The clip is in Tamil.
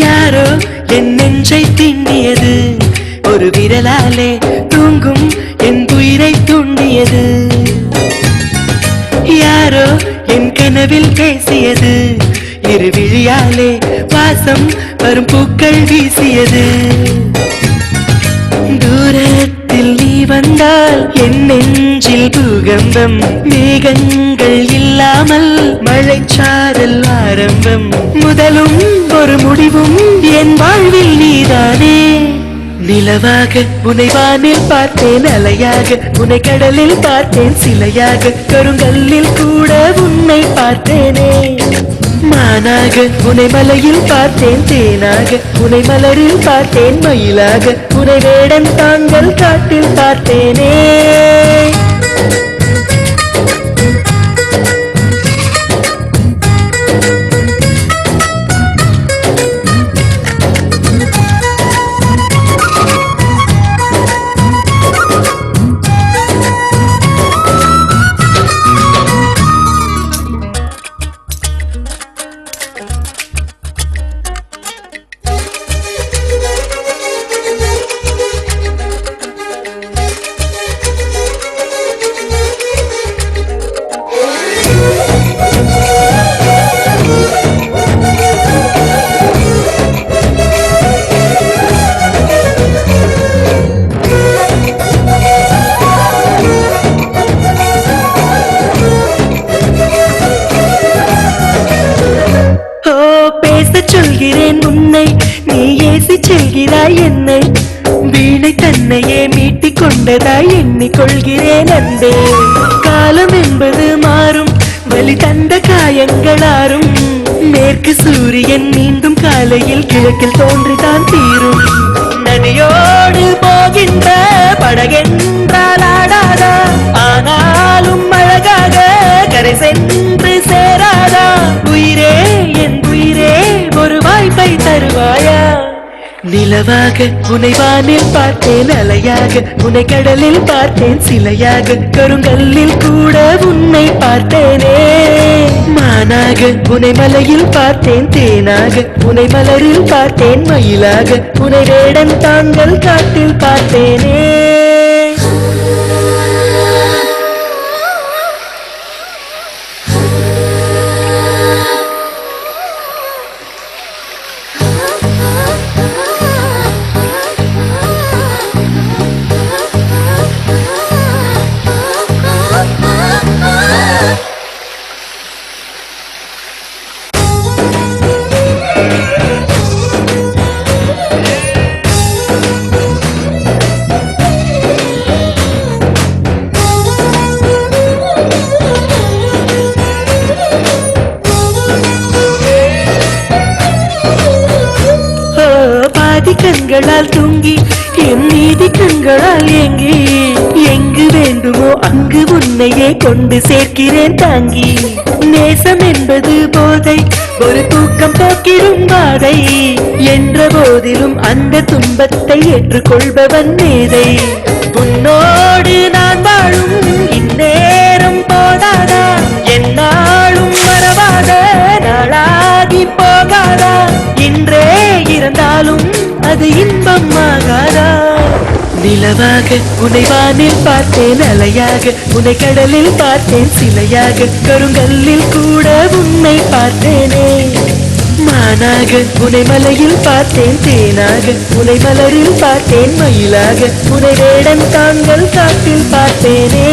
யாரோ என் நெஞ்சை திண்ணியது, ஒரு விரலாலே தூங்கும் என் உயிரை தூண்டியது. யாரோ என் கனவில் பேசியது, இரு விழியாலே வாசம் வரும் பூக்கள் வீசியது. தூரத்தில் நீ வந்தால் என் நெஞ்சில் பூகம்பம், மேகங்கள் இல்லாமல் மழைச்சாரல் ஆரம்பம். முதலும் ஒரு முடிவும் என் வாழ்வில் நீதானே. நிலவாக உன்னை வானில் பார்த்தேன், அலையாக உன்னை கடலில் பார்த்தேன், சிலையாக கருங்கல்லில் கூட உன்னை பார்த்தேனே. மானாக உன்னை மலையில் பார்த்தேன், தேனாக உன்னை மலரில் பார்த்தேன், மயிலாக உன்னை வேடன் தாங்கள் காட்டில் பார்த்தேனே. சொல்கிறேன் உன்னை, நீ ஏசி செல்கிறாய் என்னை, வீணை தன்னையே மீட்டிக் கொண்டதாய் எண்ணிக்கொள்கிறேன் அன்பே. காலம் என்பது மாறும், வலி தந்த காயங்களாரும், மேற்கு சூரியன் மீண்டும் காலையில் கிழக்கில் தோன்றிதான் தீரும். நதியோடு போகின்ற படகென்றால் ஆடாதா, ஆனாலும் அழகாக கரை சென்று சேராதா. உயிரே என் உயிரே ஒரு வாய்ப்பை தருவாயா. நிலவாக உன்னை வானில் பார்த்தேன், அலையாக உன்னை கடலில் பார்த்தேன், சிலையாக கருங்கல்லில் கூட உன்னை பார்த்தேனே. மானாக உன்னை மலையில் பார்த்தேன், தேனாக உன்னை மலரில் பார்த்தேன், மயிலாக உன்னை வேடன் தாங்கள் காட்டில் பார்த்தேனே. கண்களால் தூங்கி என் நீதி கண்களால் ஏங்கி, எங்கு வேண்டுமோ அங்கு உன்னையே கொண்டு சேர்க்கிறேன் தாங்கி. நேசம் என்பது போதை, ஒரு தூக்கம் போக்கிடும் பாதை, என்ற போதிலும் அந்த துன்பத்தை ஏற்றுக்கொள்பவன் மேதை. உன்னோடு நான் வாழும் இந்நேரம் போதாதா, என்னாலும் மறவாத நாளாகி போகாதா. இன்றே இருந்தாலும் அது இன்பம் ஆகாதா. நிலவாக உன்னை வானில் பார்த்தேன், அலையாக உன்னை கடலில் பார்த்தேன், சிலையாக கருங்கல்லில் கூட உன்னை பார்த்தேனே. மானாக உன்னை மலையில் பார்த்தேன், தேனாக உன்னை மலரில் பார்த்தேன், மயிலாக உன்னை வேடன் தாங்கள் காட்டில் பார்த்தேனே.